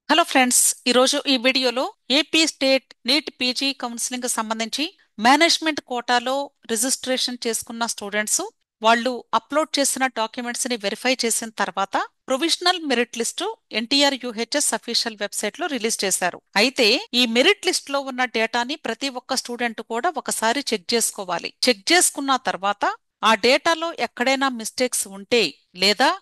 Hello friends, ఈరోజు ఈ వీడియోలో AP state NEET PG counselling సంబంధించి మేనేజ్మెంట్ కోటాలో రిజిస్ట్రేషన్ చేసుకున్న స్టూడెంట్స్ వాళ్ళు అప్లోడ్ చేసిన డాక్యుమెంట్స్ ని వెరిఫై చేసిన తర్వాత provisional merit list NTR UHS official website లో రిలీజ్ చేశారు. అయితే ఈ మెరిట్ లిస్ట్ లో ఉన్న డేటాని ప్రతి ఒక్క స్టూడెంట్ కూడా ఒకసారి చెక్ చేసుకోవాలి. చెక్ చేసుకున్న తర్వాత ఆ డేటాలో ఎక్కడైనా మిస్టేక్స్ ఉంటే లేదా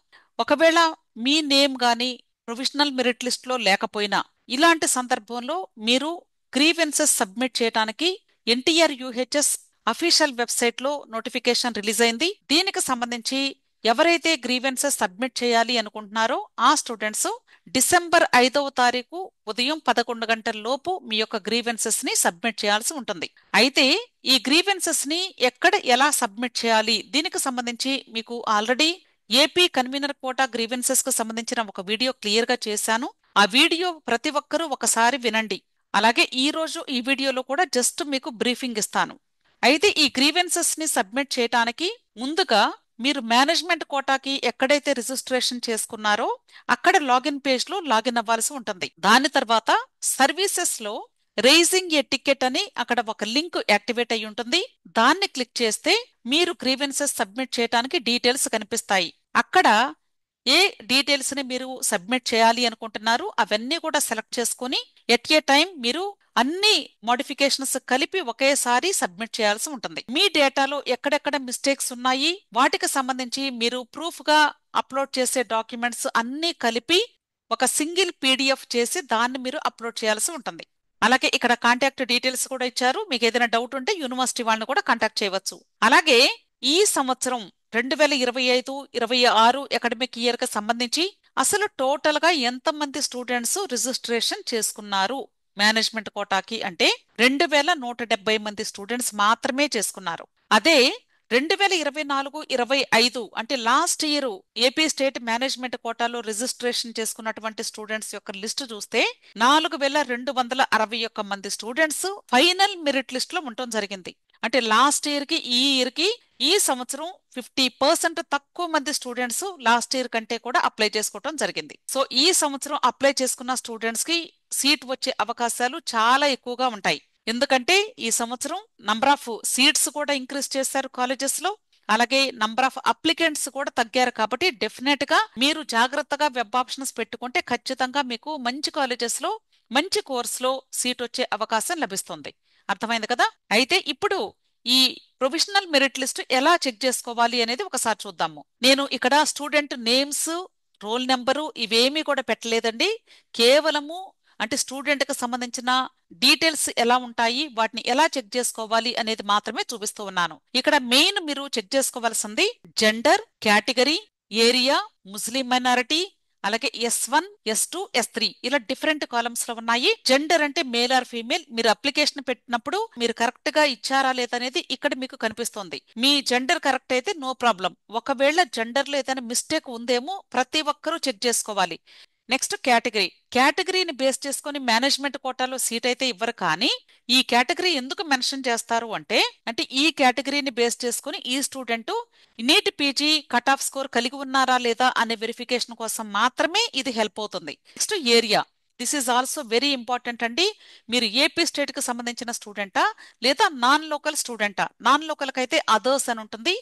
ఒకవేళ మీ నేమ్ గాని ప్రొవిజనల్ మెరిట్ లిస్ట్ లో లేకపోయినా ఇలాంటి సందర్భంలో మీరు గ్రీవెన్సెస్ సబ్మిట్ చేయడానికి ఎన్టీఆర్ యూహెచ్ఎస్ అఫీషియల్ వెబ్సైట్ లో నోటిఫికేషన్ రిలీజ్ అయింది. దీనికి సంబంధించి ఎవరైతే గ్రీవెన్సెస్ సబ్మిట్ చేయాలి అనుకుంటున్నారో ఆ స్టూడెంట్స్ డిసెంబర్ 5వ తారీఖు ఉదయం 11 గంటల లోపు మీ యొక్క గ్రీవెన్సెస్ ని సబ్మిట్ చేయాల్సి ఉంటుంది. అయితే ఈ గ్రీవెన్సెస్ ని ఎక్కడ ఎలా సబ్మిట్ చేయాలి దీనికి సంబంధించి మీకు already AP convenor quota grievances కు సంబంధించిన ఒక వీడియో క్లియర్ గా చేశాను. ఆ వీడియో ప్రతి ఒక్కరూ ఒకసారి వినండి. అలాగే ఈ రోజు ఈ వీడియోలో కూడా జస్ట్ మీకు బ్రీఫింగ్ ఇస్తాను. అయితే ఈ గ్రీవెన్సెస్ ని సబ్మిట్ చేయడానికి ముందుగా మీరు మేనేజ్మెంట్ కోటాకి ఎక్కడైతే రిజిస్ట్రేషన్ చేసుకున్నారో అక్కడ లాగిన్ పేజ్ లో లాగిన్ అవ్వాల్సి ఉంటుంది. దాని తర్వాత సర్వీసెస్ లో రైజింగ్ ఏ టికెట్ అని అక్కడ ఒక లింక్ యాక్టివేట్ అయి ఉంటుంది. దాన్ని క్లిక్ చేస్తే మీరు గ్రీవెన్సెస్ సబ్మిట్ చేయడానికి డీటెయిల్స్ కనిపిస్తాయి. అక్కడ ఏ డీటెయిల్స్ ని మీరు సబ్మిట్ చేయాలి అనుకుంటున్నారు అవన్నీ కూడా సెలెక్ట్ చేసుకుని ఎట్ ఏ టైం మీరు అన్ని మోడిఫికేషన్స్ కలిపి ఒకేసారి సబ్మిట్ చేయాల్సి ఉంటుంది. మీ డేటాలో ఎక్కడెక్కడ మిస్టేక్స్ ఉన్నాయి వాటికి సంబంధించి మీరు ప్రూఫ్ గా అప్లోడ్ చేసే డాక్యుమెంట్స్ అన్ని కలిపి ఒక సింగిల్ పీడిఎఫ్ చేసి దాన్ని మీరు అప్లోడ్ చేయాల్సి ఉంటుంది. అలాగే ఇక్కడ కాంటాక్ట్ డీటెయిల్స్ కూడా ఇచ్చారు. మీకు ఏదైనా డౌట్ ఉంటే యూనివర్సిటీ వాళ్ళని కూడా కాంటాక్ట్ చేయవచ్చు. అలాగే ఈ సంవత్సరం 2025-26 అకాడమిక్ ఇయర్ కి సంబంధించి అసలు టోటల్ గా ఎంతమంది స్టూడెంట్స్ రిజిస్ట్రేషన్ చేసుకున్నారు మేనేజ్మెంట్ కోటాకి అంటే 2170 మంది స్టూడెంట్స్ మాత్రమే చేసుకున్నారు. అదే 2024-25 అంటే last year AP state management కోటాలో రిజిస్ట్రేషన్ చేసుకున్నటువంటి స్టూడెంట్స్ యొక్క లిస్ట్ చూస్తే 4261 మంది స్టూడెంట్స్ ఫైనల్ మెరిట్ లిస్ట్ లో ఉండటం జరిగింది. అంటే లాస్ట్ ఇయర్ కి ఈ ఇయర్ కి ఈ సంవత్సరం 50% తక్కువ మంది స్టూడెంట్స్ లాస్ట్ ఇయర్ కంటే కూడా అప్లై చేసుకోవడం జరిగింది. సో ఈ సంవత్సరం అప్లై చేసుకున్న స్టూడెంట్స్ కి సీట్ వచ్చే అవకాశాలు చాలా ఎక్కువగా ఉంటాయి. ఎందుకంటే ఈ సంవత్సరం నంబర్ ఆఫ్ సీట్స్ కూడా ఇంక్రీజ్ చేశారు కాలేజెస్ లో. అలాగే నంబర్ ఆఫ్ అప్లికెంట్స్ కూడా తగ్గారు. కాబట్టి డెఫినెట్ గా మీరు జాగ్రత్తగా వెబ్ ఆప్షన్స్ పెట్టుకుంటే ఖచ్చితంగా మీకు మంచి కాలేజెస్ లో మంచి కోర్స్ లో సీట్ వచ్చే అవకాశం లభిస్తుంది. అర్థమైంది కదా? అయితే ఇప్పుడు ఈ ప్రొవిజనల్ మెరిట్ లిస్ట్ ఎలా చెక్ చేసుకోవాలి అనేది ఒకసారి చూద్దాము. నేను ఇక్కడ స్టూడెంట్ నేమ్స్, రోల్ నెంబరు ఇవేమీ కూడా పెట్టలేదండి. కేవలము అంటే స్టూడెంట్ కి సంబంధించిన డీటెయిల్స్ ఎలా ఉంటాయి వాటిని ఎలా చెక్ చేసుకోవాలి అనేది మాత్రమే చూపిస్తూ ఉన్నాను. ఇక్కడ మెయిన్ మీరు చెక్ చేసుకోవాల్సింది జెండర్, కేటగిరీ, ఏరియా, ముస్లిం మైనారిటీ, అలాగే S1, S2, S3 ఇలా డిఫరెంట్ కాలమ్స్ లో ఉన్నాయి. జెండర్ అంటే మేల్ ఆర్ ఫీమేల్. మీరు అప్లికేషన్ పెట్టినప్పుడు మీరు కరెక్ట్ గా ఇచ్చారా లేదనేది ఇక్కడ మీకు కనిపిస్తుంది. మీ జెండర్ కరెక్ట్ అయితే నో ప్రాబ్లం. ఒకవేళ జెండర్ లో ఏదైనా మిస్టేక్ ఉందేమో ప్రతి ఒక్కరూ చెక్ చేసుకోవాలి. Next category. కేటగిరీని బేస్ చేసుకుని మేనేజ్మెంట్ కోటాలో సీట్ అయితే ఇవ్వరు. కానీ ఈ కేటగిరీ ఎందుకు మెన్షన్ చేస్తారు అంటే ఈ కేటగిరీని బేస్ చేసుకుని ఈ student NEET PG cut off score కలిగి ఉన్నారా లేదా అనే వెరిఫికేషన్ కోసం మాత్రమే ఇది హెల్ప్ అవుతుంది. Next area. This is also very important అండి. మీరు ఏపీ స్టేట్ కి సంబంధించిన స్టూడెంటా లేదా నాన్ లోకల్ స్టూడెంటా? నాన్ లోకల్ అయితే అదర్స్ అని ఉంటుంది.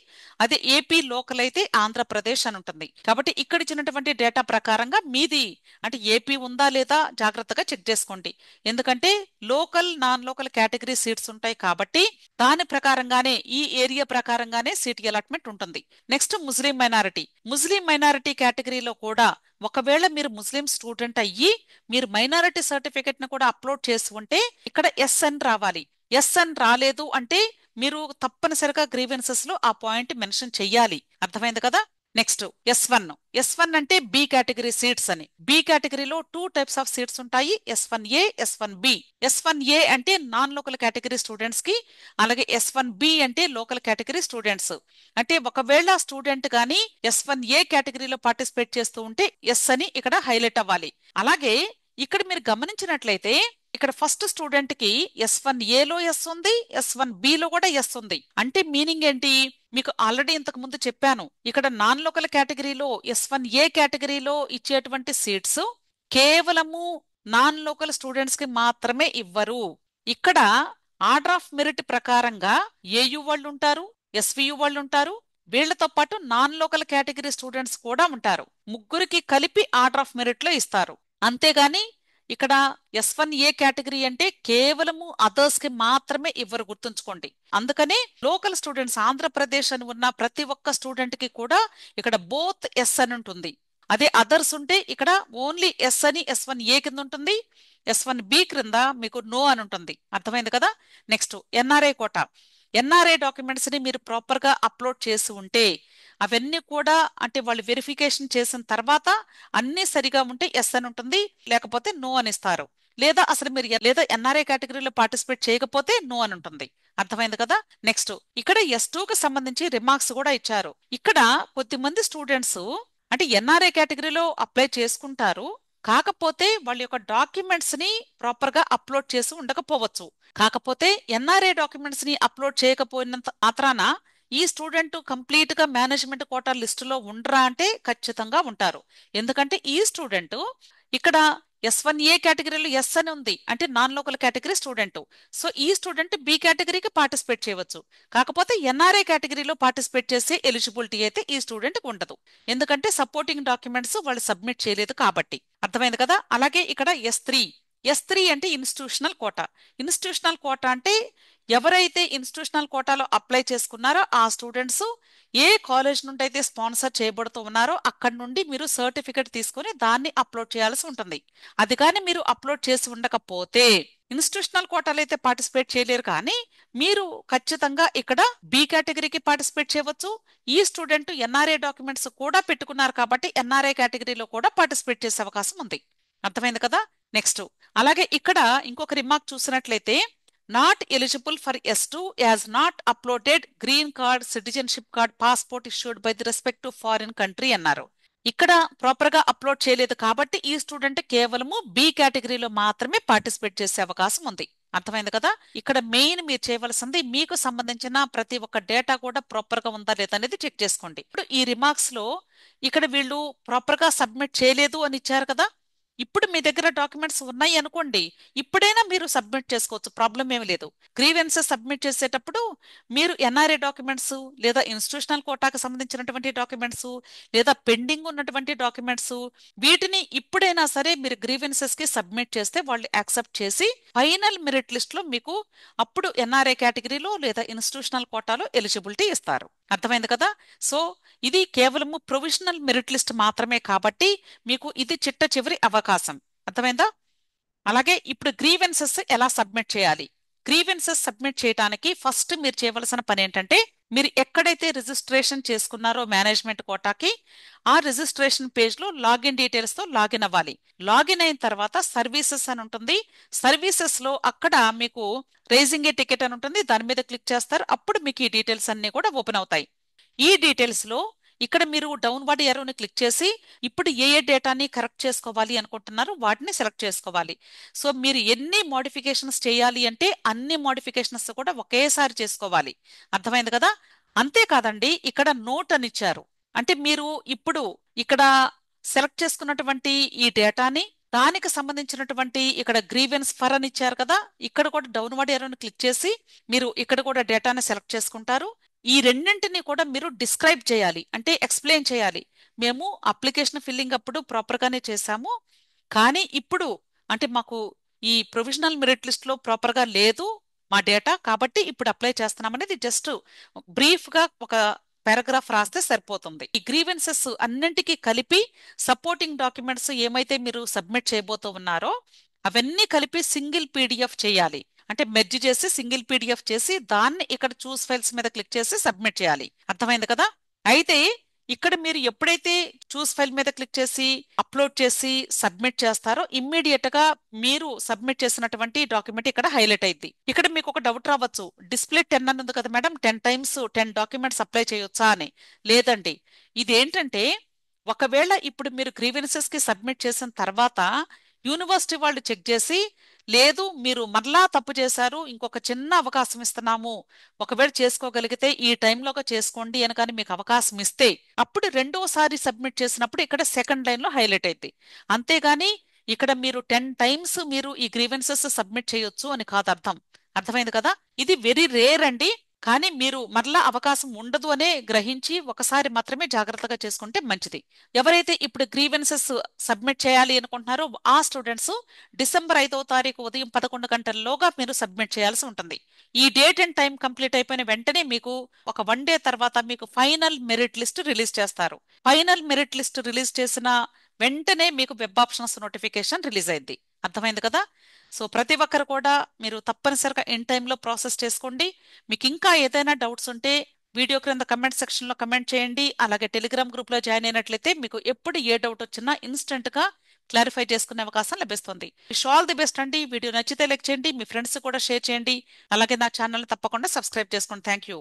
అదే ఏపీ లోకల్ అయితే ఆంధ్రప్రదేశ్ అని ఉంటుంది. కాబట్టి ఇక్కడ ఇచ్చినటువంటి డేటా ప్రకారంగా మీది అంటే ఏపీ ఉందా లేదా జాగ్రత్తగా చెక్ చేసుకోండి. ఎందుకంటే local non local category seats ఉంటాయి కాబట్టి దాని ప్రకారంగానే ఈ ఏరియా ప్రకారంగానే సీట్ అలాట్మెంట్ ఉంటుంది. నెక్స్ట్ ముస్లిం మైనారిటీ. ముస్లిం మైనారిటీ కేటగిరీలో కూడా ఒకవేళ మీరు ముస్లిం స్టూడెంట్ అయ్యి మీరు మైనారిటీ సర్టిఫికెట్ ను కూడా అప్లోడ్ చేసి ఉంటే ఇక్కడ SN రావాలి. SN రాలేదు అంటే మీరు తప్పనిసరిగా గ్రీవెన్సెస్ లో ఆ పాయింట్ మెన్షన్ చెయ్యాలి. అర్థమైంది కదా? Next S1. S1 అంటే బి కేటగిరీ సీట్స్ అని. బి కేటగిరీలో 2 టైప్స్ ఆఫ్ సీట్స్ ఉంటాయి. S1A, S1B. S1A అంటే నాన్ లోకల్ కేటగిరీ స్టూడెంట్స్ కి, అలాగే S1B అంటే లోకల్ కేటగిరీ స్టూడెంట్స్. అంటే ఒకవేళ స్టూడెంట్ గాని S1A కేటగిరీలో పార్టిసిపేట్ చేస్తూ ఉంటే ఎస్ అని ఇక్కడ హైలైట్ అవ్వాలి. అలాగే ఇక్కడ మీరు గమనించినట్లయితే ఇక్కడ ఫస్ట్ స్టూడెంట్ కి S1A లో ఎస్ ఉంది, S1B లో కూడా ఎస్ ఉంది. అంటే మీనింగ్ ఏంటి? మీకు ఆల్రెడీ ఇంతకు ముందు చెప్పాను. ఇక్కడ నాన్ లోకల్ కేటగిరీలో S1A కేటగిరీలో ఇచ్చేటువంటి సీట్స్ కేవలము నాన్ లోకల్ స్టూడెంట్స్ కి మాత్రమే ఇవ్వరు. ఇక్కడ ఆర్డర్ ఆఫ్ మెరిట్ ప్రకారంగా ఏయు వాళ్ళు ఉంటారు, ఎస్వియు వాళ్ళు ఉంటారు, వీళ్లతో పాటు నాన్ లోకల్ కేటగిరీ స్టూడెంట్స్ కూడా ఉంటారు. ముగ్గురికి కలిపి ఆర్డర్ ఆఫ్ మెరిట్ లో ఇస్తారు. అంతేగాని ఇక్కడ S1A కేటగిరీ అంటే కేవలము అదర్స్ కి మాత్రమే ఇవ్వరు, గుర్తుంచుకోండి. అందుకనే లోకల్ స్టూడెంట్స్ ఆంధ్రప్రదేశ్ అని ఉన్న ప్రతి ఒక్క స్టూడెంట్ కి కూడా ఇక్కడ బోత్ ఎస్ అని ఉంటుంది. అదే అదర్స్ ఉంటే ఇక్కడ ఓన్లీ ఎస్ అని S1A కింద ఉంటుంది, S1B క్రింద మీకు నో అని ఉంటుంది. అర్థమైంది కదా. Next NRI quota. NRI documents ని మీరు ప్రాపర్ గా అప్లోడ్ చేసి ఉంటే అవన్నీ కూడా అంటే వాళ్ళు వెరిఫికేషన్ చేసిన తర్వాత అన్ని సరిగా ఉంటే ఎస్ అని ఉంటుంది, లేకపోతే నో అని ఇస్తారు. లేదా అసలు మీరు లేదా ఎన్ఆర్ఐ కేటగిరీలో పార్టిసిపేట్ చేయకపోతే నో అని ఉంటుంది. అర్థమైంది కదా. నెక్స్ట్ ఇక్కడ S2 కి సంబంధించి రిమార్క్స్ కూడా ఇచ్చారు. ఇక్కడ కొద్దిమంది స్టూడెంట్స్ అంటే ఎన్ఆర్ఐ కేటగిరీలో అప్లై చేసుకుంటారు, కాకపోతే వాళ్ళ యొక్క డాక్యుమెంట్స్ ని ప్రాపర్ గా అప్లోడ్ చేసి ఉండకపోవచ్చు. కాకపోతే ఎన్ఆర్ఐ డాక్యుమెంట్స్ ని అప్లోడ్ చేయకపోయినంత మాత్రాన ఈ స్టూడెంట్ కంప్లీట్ గా మేనేజ్మెంట్ కోటా లిస్టులో ఉండరా అంటే ఖచ్చితంగా ఉంటారు. ఎందుకంటే ఈ స్టూడెంట్ ఇక్కడ S1A కేటగిరీలో ఎస్ అని ఉంది అంటే non local category student. So ఈ స్టూడెంట్ బి కేటగిరీకి పార్టిసిపేట్ చేయవచ్చు. కాకపోతే ఎన్ఆర్ఐ కేటగిరీలో పార్టిసిపేట్ చేసే ఎలిజిబిలిటీ అయితే ఈ స్టూడెంట్ ఉండదు, ఎందుకంటే సపోర్టింగ్ డాక్యుమెంట్స్ వాళ్ళు సబ్మిట్ చేయలేదు కాబట్టి. అర్థమైంది కదా. అలాగే ఇక్కడ S3 అంటే ఇన్స్టిట్యూషనల్ కోటా. ఇన్స్టిట్యూషనల్ కోటా అంటే ఎవరైతే ఇన్స్టిట్యూషనల్ కోటాలో అప్లై చేసుకున్నారో ఆ స్టూడెంట్స్ ఏ కాలేజ్ నుండి అయితే స్పాన్సర్ చేయబడుతూ ఉన్నారో అక్కడి నుండి మీరు సర్టిఫికెట్ తీసుకుని దాన్ని అప్లోడ్ చేయాల్సి ఉంటుంది. అది కానీ మీరు అప్లోడ్ చేసి ఉండకపోతే ఇన్స్టిట్యూషనల్ కోటాలో అయితే పార్టిసిపేట్ చేయలేరు, కానీ మీరు ఖచ్చితంగా ఇక్కడ బి కేటగిరీకి పార్టిసిపేట్ చేయవచ్చు. ఈ స్టూడెంట్ ఎన్ఆర్ఐ డాక్యుమెంట్స్ కూడా పెట్టుకున్నారు కాబట్టి ఎన్ఆర్ఐ కేటగిరీలో కూడా పార్టిసిపేట్ చేసే అవకాశం ఉంది. అర్థమైంది కదా. నెక్స్ట్ అలాగే ఇక్కడ ఇంకొక రిమార్క్ చూసినట్లయితే not eligible for S2 as not uploaded green card, citizenship card, passport issued by the respective foreign country అన్నారు. ఇక్కడ ప్రాపర్ గా అప్లోడ్ చేయలేదు కాబట్టి ఈ స్టూడెంట్ కేవలము బి కేటగిరీలో మాత్రమే పార్టిసిపేట్ చేసే అవకాశం ఉంది. అర్థమైంది కదా. ఇక్కడ మెయిన్ మీరు చేయవలసింది మీకు సంబంధించిన ప్రతి ఒక్క డేటా కూడా ప్రాపర్ గా ఉందా లేదా అనేది చెక్ చేసుకోండి. ఇప్పుడు ఈ రిమార్క్స్ లో ఇక్కడ వీళ్ళు ప్రాపర్ గా సబ్మిట్ చేయలేదు అని ఇచ్చారు కదా. ఇప్పుడు మీ దగ్గర డాక్యుమెంట్స్ ఉన్నాయి అనుకోండి, ఇప్పుడైనా మీరు సబ్మిట్ చేసుకోవచ్చు, ప్రాబ్లం ఏమి లేదు. గ్రీవెన్సెస్ సబ్మిట్ చేసేటప్పుడు మీరు ఎన్ఆర్ఐ డాక్యుమెంట్స్ లేదా ఇన్స్టిట్యూషనల్ కోటాకు సంబంధించినటువంటి డాక్యుమెంట్స్ లేదా పెండింగ్ ఉన్నటువంటి డాక్యుమెంట్స్ వీటిని ఇప్పుడైనా సరే మీరు గ్రీవెన్సెస్ కి సబ్మిట్ చేస్తే వాళ్ళు యాక్సెప్ట్ చేసి ఫైనల్ మెరిట్ లిస్ట్ లో మీకు అప్పుడు ఎన్ఆర్ఐ కేటగిరీలో లేదా ఇన్స్టిట్యూషనల్ కోటాలో ఎలిజిబిలిటీ ఇస్తారు. అర్థమైంది కదా. సో ఇది కేవలము ప్రొవిజనల్ మెరిట్ లిస్ట్ మాత్రమే కాబట్టి మీకు ఇది చిట్ట చివరి అవకాశం. అర్థమైందా. అలాగే ఇప్పుడు గ్రీవెన్సెస్ ఎలా సబ్మిట్ చేయాలి. గ్రీవెన్సెస్ సబ్మిట్ చేయడానికి ఫస్ట్ మీరు చేయవలసిన పని ఏంటంటే మీరు ఎక్కడైతే రిజిస్ట్రేషన్ చేసుకున్నారో మేనేజ్మెంట్ కోటాకి ఆ రిజిస్ట్రేషన్ పేజ్ లో లాగిన్ డీటెయిల్స్ తో లాగిన్ అవ్వాలి. లాగిన్ అయిన తర్వాత సర్వీసెస్ అని ఉంటుంది. సర్వీసెస్ లో అక్కడ మీకు రేజింగ్ ఏ టికెట్ అని ఉంటుంది, దాని మీద క్లిక్ చేస్తారు. అప్పుడు మీకు ఈ డీటెయిల్స్ అన్ని కూడా ఓపెన్ అవుతాయి. ఈ డీటెయిల్స్ లో ఇక్కడ మీరు డౌన్వర్డ్ యారోని క్లిక్ చేసి ఇప్పుడు ఏ డేటాని కరెక్ట్ చేసుకోవాలి అనుకుంటున్నారో వాటిని సెలెక్ట్ చేసుకోవాలి. సో మీరు ఎన్ని మోడిఫికేషన్స్ చేయాలి అంటే అన్ని మోడిఫికేషన్స్ కూడా ఒకేసారి చేసుకోవాలి. అర్థమైంది కదా. అంతేకాదండి ఇక్కడ నోట్ అని ఇచ్చారు అంటే మీరు ఇప్పుడు ఇక్కడ సెలెక్ట్ చేసుకున్నటువంటి ఈ డేటాని దానికి సంబంధించినటువంటి ఇక్కడ గ్రీవెన్స్ ఫర్ అని ఇచ్చారు కదా, ఇక్కడ కూడా డౌన్వర్డ్ యారోని క్లిక్ చేసి మీరు ఇక్కడ కూడా డేటాని సెలెక్ట్ చేసుకుంటారు. ఈ రెండింటిని కూడా మీరు డిస్క్రైబ్ చేయాలి అంటే ఎక్స్ప్లెయిన్ చేయాలి. మేము అప్లికేషన్ ఫిల్లింగ్ అప్పుడు ప్రాపర్ గానే చేశాము, కానీ ఇప్పుడు అంటే మాకు ఈ ప్రొవిజనల్ మెరిట్ లిస్ట్ లో ప్రాపర్ గా లేదు మా డేటా, కాబట్టి ఇప్పుడు అప్లై చేస్తున్నాం అనేది జస్ట్ బ్రీఫ్ గా ఒక పారాగ్రాఫ్ రాస్తే సరిపోతుంది. ఈ గ్రీవెన్సెస్ అన్నింటికి కలిపి సపోర్టింగ్ డాక్యుమెంట్స్ ఏమైతే మీరు సబ్మిట్ చేయబోతూ ఉన్నారో అవన్నీ కలిపి సింగిల్ PDF చేయాలి. అంటే మెర్జ్ చేసి సింగిల్ PDF చేసి దాన్ని ఇక్కడ చూస్ ఫైల్స్ మీద క్లిక్ చేసి సబ్మిట్ చేయాలి. అర్థమైంది కదా. అయితే ఇక్కడ మీరు ఎప్పుడైతే చూస్ ఫైల్ మీద క్లిక్ చేసి అప్లోడ్ చేసి సబ్మిట్ చేస్తారో ఇమ్మీడియట్ గా మీరు సబ్మిట్ చేసినటువంటి డాక్యుమెంట్ ఇక్కడ హైలైట్ అయింది. ఇక్కడ మీకు ఒక డౌట్ రావచ్చు, డిస్ప్లే 10 అని ఉంది కదా మేడం, 10 టైమ్స్ 10 డాక్యుమెంట్స్ అప్లై చేయొచ్చా అని. లేదండి, ఇదేంటంటే ఒకవేళ ఇప్పుడు మీరు గ్రీవెన్సెస్ కి సబ్మిట్ చేసిన తర్వాత యూనివర్సిటీ వాళ్ళు చెక్ చేసి లేదు మీరు మరలా తప్పు చేశారు, ఇంకొక చిన్న అవకాశం ఇస్తున్నాము, ఒకవేళ చేసుకోగలిగితే ఈ టైంలోగా చేసుకోండి అని కానీ మీకు అవకాశం ఇస్తే అప్పుడు రెండోసారి సబ్మిట్ చేసినప్పుడు ఇక్కడ సెకండ్ లైన్ లో హైలైట్ అయింది. అంతేగాని ఇక్కడ మీరు 10 టైమ్స్ మీరు ఈ గ్రీవెన్సెస్ సబ్మిట్ చేయొచ్చు అని కాదు అర్థం. అర్థమైంది కదా? ఇది వెరీ రేర్ అండి. కానీ మీరు మరలా అవకాశం ఉండదు అనే గ్రహించి ఒకసారి మాత్రమే జాగ్రత్తగా చేసుకుంటే మంచిది. ఎవరైతే ఇప్పుడు గ్రీవెన్సెస్ సబ్మిట్ చేయాలి అనుకుంటున్నారో ఆ స్టూడెంట్స్ డిసెంబర్ 5వ తారీఖు ఉదయం 11 గంటల్లోగా మీరు సబ్మిట్ చేయాల్సి ఉంటుంది. ఈ డేట్ అండ్ టైం కంప్లీట్ అయిపోయిన వెంటనే మీకు ఒక 1 డే తర్వాత మీకు ఫైనల్ మెరిట్ లిస్ట్ రిలీజ్ చేస్తారు. ఫైనల్ మెరిట్ లిస్ట్ రిలీజ్ చేసిన వెంటనే మీకు వెబ్ ఆప్షన్స్ నోటిఫికేషన్ రిలీజ్ అయింది. అర్థమైంది కదా? సో ప్రతి ఒక్కరు కూడా మీరు తప్పనిసరిగా ఇన్ టైంలో ప్రాసెస్ చేసుకోండి. మీకు ఇంకా ఏదైనా డౌట్స్ ఉంటే వీడియో క్రింద కమెంట్ సెక్షన్లో కమెంట్ చేయండి. అలాగే టెలిగ్రామ్ గ్రూప్లో జాయిన్ అయినట్లయితే మీకు ఎప్పుడు ఏ డౌట్ వచ్చినా ఇన్స్టెంట్గా క్లారిఫై చేసుకునే అవకాశం లభిస్తుంది. విష్ ఆల్ ది బెస్ట్ అండి. వీడియో నచ్చితే లైక్ చేయండి, మీ ఫ్రెండ్స్ కూడా షేర్ చేయండి. అలాగే నా ఛానల్ తప్పకుండా సబ్స్క్రైబ్ చేసుకోండి. Thank you.